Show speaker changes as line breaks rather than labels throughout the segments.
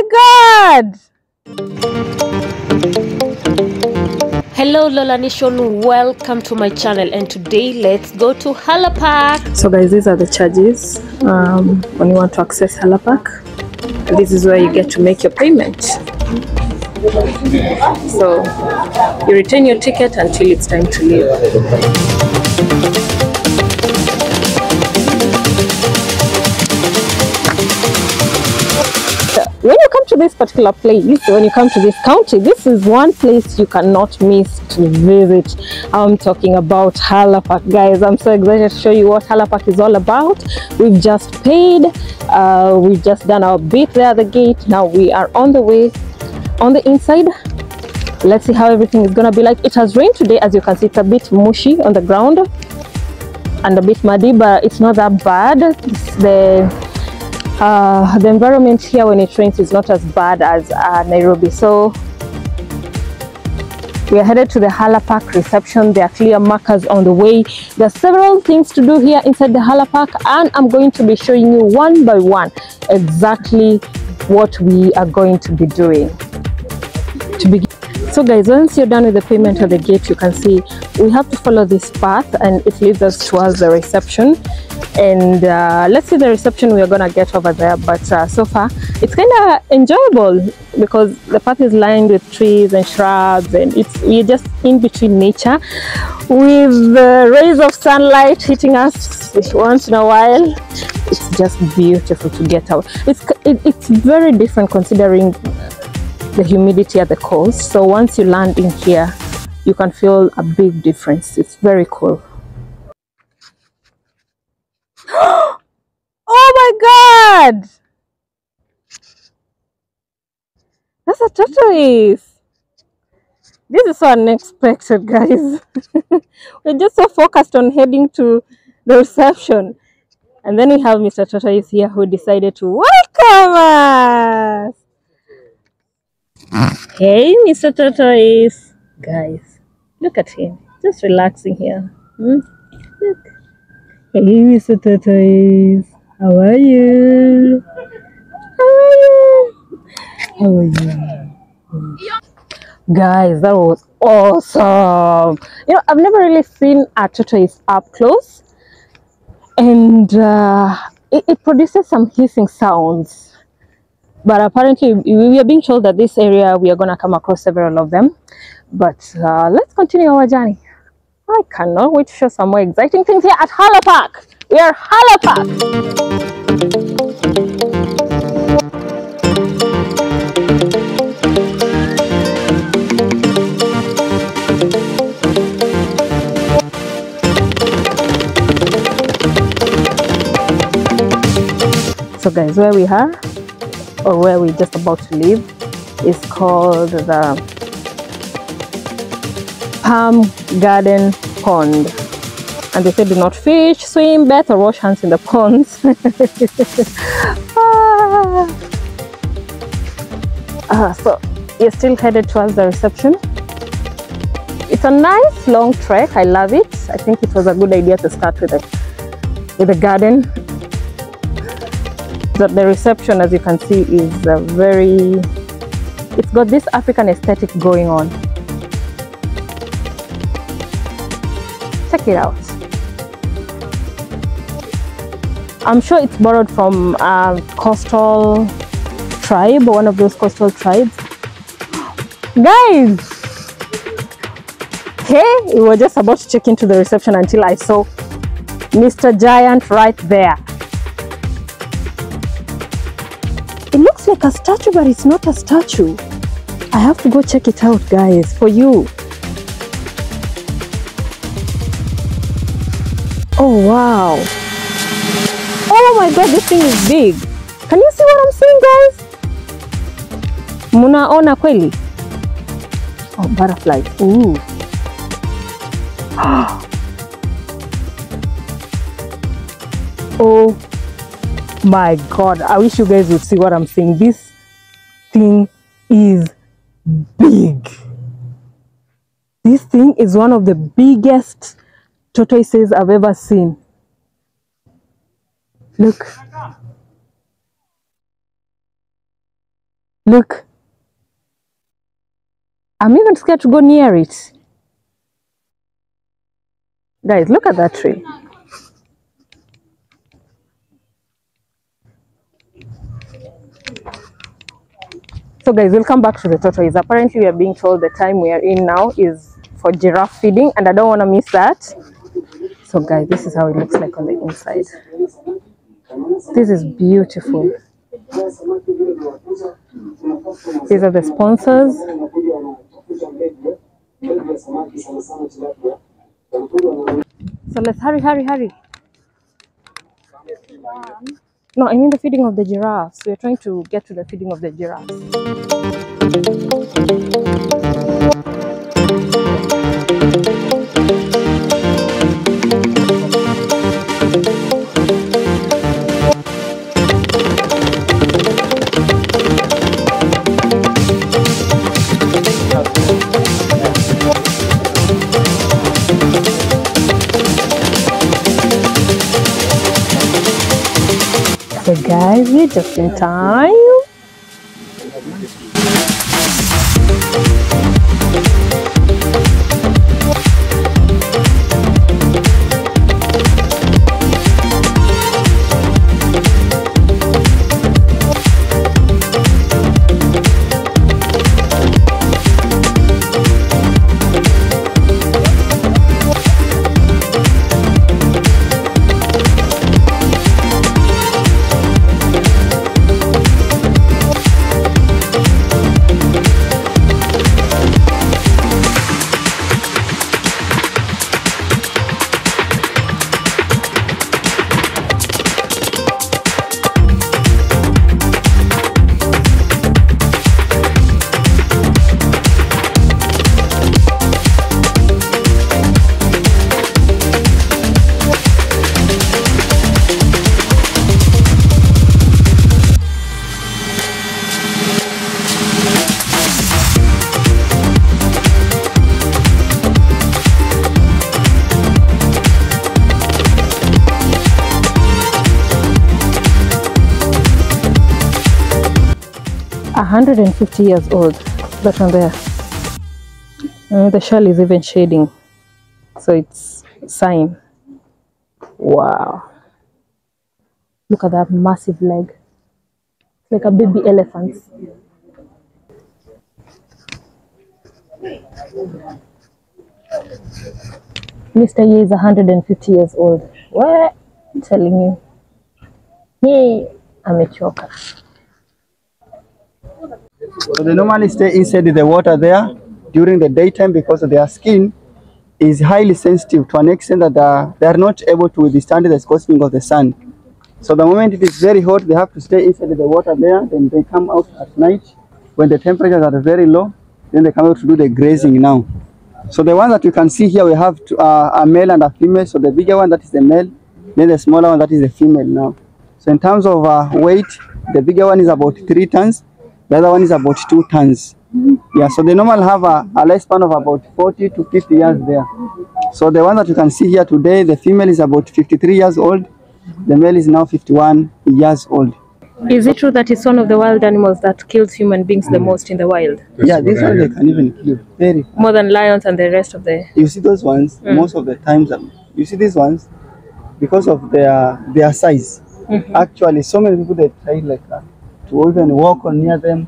my God!
Hello Lola Nation, welcome to my channel, and today let's go to Haller Park.
So guys, these are the charges when you want to access Haller Park. This is where you get to make your payment. So you return your ticket until it's time to leave. When you come to this particular place, when you come to this county, this is one place you cannot miss to visit. I'm talking about Haller Park, guys. I'm so excited to show you what Haller Park is all about. We've just paid, we've just done our bit there at the gate. Now we are on the way on the inside. Let's see how everything is gonna be like. It has rained today, as you can see. It's a bit mushy on the ground and a bit muddy, but it's not that bad. The environment here when it rains is not as bad as Nairobi. So we are headed to the Haller Park reception. There are clear markers on the way. There are several things to do here inside the Haller Park, and I'm going to be showing you one by one exactly what we are going to be doing. To begin, so guys, once you're done with the payment at the gate, you can see we have to follow this path and it leads us towards the reception. And let's see the reception we are gonna get over there. But so far it's kind of enjoyable because the path is lined with trees and shrubs, and we're just in between nature with the rays of sunlight hitting us once in a while. It's just beautiful to get out. It's very different considering the humidity at the coast. So once you land in here, you can feel a big difference. It's very cool. Oh my God! That's a tortoise. This is so unexpected, guys. We're just so focused on heading to the reception, and then we have Mr. Tortoise here who decided to welcome us. Hey, Mr. Tortoise. Guys, look at him. Just relaxing here. Look. Hey, Mr. Tortoise. How are you? How are you? How are you? Guys, that was awesome. You know, I've never really seen a tortoise up close, and it produces some hissing sounds. But apparently, we are being told that this area we are going to come across several of them. But let's continue our journey. I cannot wait to show some more exciting things here at Haller Park. We are Haller Park. So guys, where we are, or where we're just about to leave, is called the Palm Garden Pond, and they say do not fish, swim, bathe, or wash hands in the ponds. So you're still headed towards the reception. It's a nice long trek. I love it. I think it was a good idea to start with the garden. But the reception, as you can see, is it's got this African aesthetic going on. Check it out. I'm sure it's borrowed from a coastal tribe, one of those coastal tribes. Guys, hey, we were just about to check into the reception until I saw Mr. Giant right there. It looks like a statue, but it's not a statue. I have to go check it out, guys, for you. Oh wow. Oh my God, this thing is big. Can you see what I'm saying, guys? Munaona kweli? Oh, butterflies. Ooh. Oh my God, I wish you guys would see what I'm saying. This thing is big. This thing is one of the biggest tortoises I've ever seen. Look. Look. I'm even scared to go near it. Guys, look at that tree. So guys, we'll come back to the tortoise. Apparently we are being told the time we are in now is for giraffe feeding, and I don't want to miss that. So guys, this is how it looks like on the inside. This is beautiful. These are the sponsors. So let's hurry. No, I mean the feeding of the giraffes. We're trying to get to the feeding of the giraffes. So guys, we're just in time. $150 years old. That one there. The shell is even shading, so it's a sign. Wow! Look at that massive leg. It's like a baby elephant. Mr. Ye is 150 years old. What? I'm telling you. Hey, I'm a choker.
So they normally stay inside the water there during the daytime because their skin is highly sensitive to an extent that they are not able to withstand the scorching of the sun. So the moment it is very hot, they have to stay inside the water there. Then they come out at night when the temperatures are very low. Then they come out to do the grazing now. So the one that you can see here, we have a male and a female. So the bigger one, that is the male. Then the smaller one, that is the female now. So in terms of weight, the bigger one is about 3 tons. The other one is about 2 tons. Yeah, so they normally have a lifespan of about 40 to 50 years there. So the one that you can see here today, the female is about 53 years old. The male is now 51 years old.
Is it true that it's one of the wild animals that kills human beings the most in the wild?
Yeah, this one they can even kill very fast.
More than lions and the rest of the...
You see those ones, most of the times, you see these ones, because of their size. Actually, so many people, they try like to even walk on near them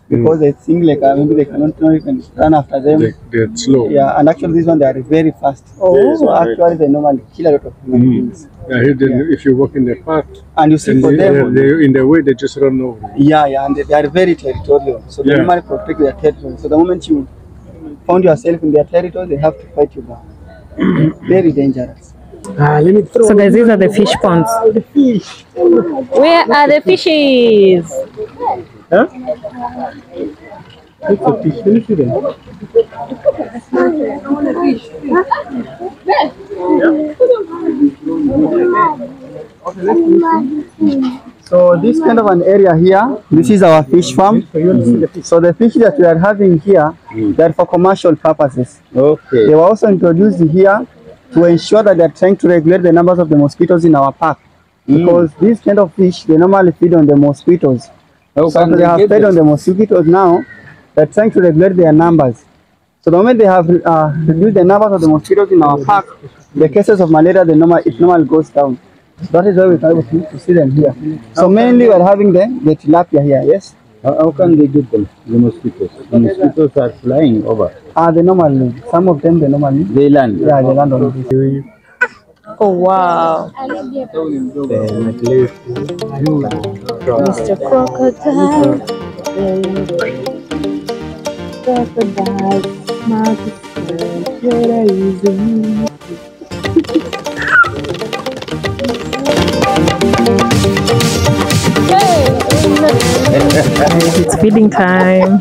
because they think like maybe they cannot even run after them.
They're slow.
Yeah, and actually these ones, they are very fast.
Oh.
So actually they normally kill a lot of human beings.
If you walk in the park
and you see for them,
in the way they just run over.
Yeah, and they are very territorial. So they normally protect their territory. So the moment you found yourself in their territory, they have to fight you back. Very dangerous.
So guys, these are the fish ponds.
The fish.
Where are the fishes?
Huh? It's a fish. Let me see them. So this kind of an area here, this is our fish farm. So the fish that we are having here, they are for commercial purposes. Okay. They were also introduced here to ensure that they are trying to regulate the numbers of the mosquitoes in our park. Because these kind of fish, they normally feed on the mosquitoes.
How
So
can
they have
get
fed
them?
on the mosquitoes now. They're trying to regulate their numbers. So the moment they have reduced the numbers of the mosquitoes in our park, the cases of malaria, it normally goes down. So that is why we're able to see them here. So mainly we're having the tilapia here, yes?
How can they get them? The mosquitoes. The mosquitoes are flying over.
They normally, some of them, they normally,
They land.
yeah, they land on this.
Oh wow.
Then at least
Mr. Crocodile. Crocodile. Where are you? It's feeding time.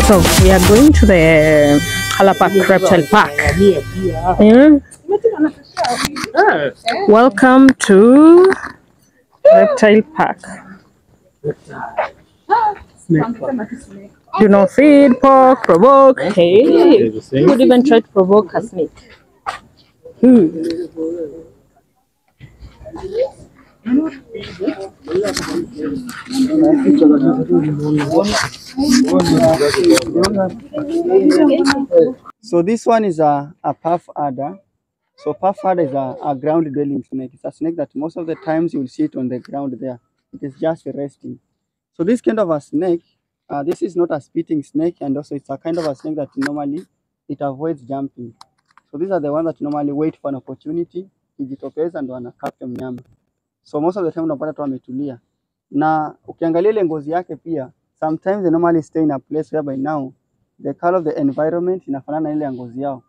So we are going to the Haller Park, Reptile Park. Yeah. Welcome to Reptile Park. Do not feed, poke, provoke. Hey, you could even try to provoke a snake.
So this one is a puff adder. So puff adder is a ground dwelling snake. It's a snake that most of the times you will see it on the ground there. It is just resting. So this kind of a snake, this is not a spitting snake, and also it's a kind of a snake that normally it avoids jumping. So these are the ones that normally wait for an opportunity, kijitokeza ndo anakapta mnyama. So most of the time unapata tu ametulia. Na ukiangalia ile ngozi yake pia, sometimes they normally stay in a place whereby now the color of the environment inafanana na ile ya ngozi yao.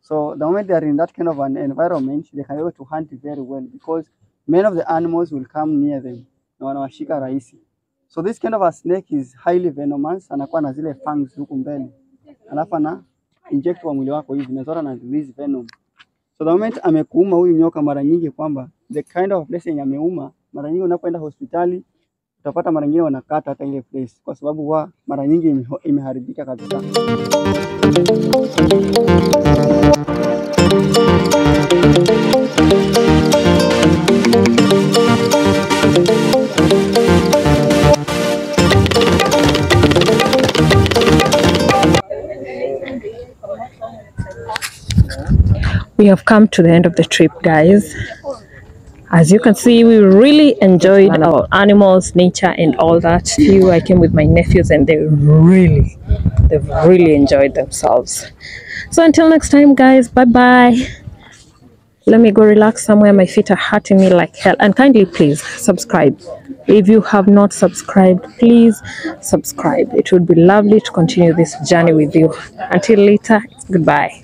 So the moment they are in that kind of an environment, they can be able to hunt very well because many of the animals will come near them na wanawashika rahisi. So this kind of a snake is highly venomous, anakuwa na zile fangs huku mbele. Alafu ana inject kwa mwili wako hivi, nazora na release venom. So the moment amekuuma huyu nyoka mara nyingi kwamba the kind of place yenye ameuma, mara nyingi unapoenda hospitali utapata mara nyingi wanakata hata ile place kwa sababu mara nyingi imeharibika kabisa.
We have come to the end of the trip, guys. As you can see, we really enjoyed our animals, nature, and all that. I came with my nephews, and they've really enjoyed themselves. So until next time, guys, bye bye. Let me go relax somewhere. My feet are hurting me like hell. And kindly, please subscribe. If you have not subscribed, please subscribe. It would be lovely to continue this journey with you. Until later, goodbye.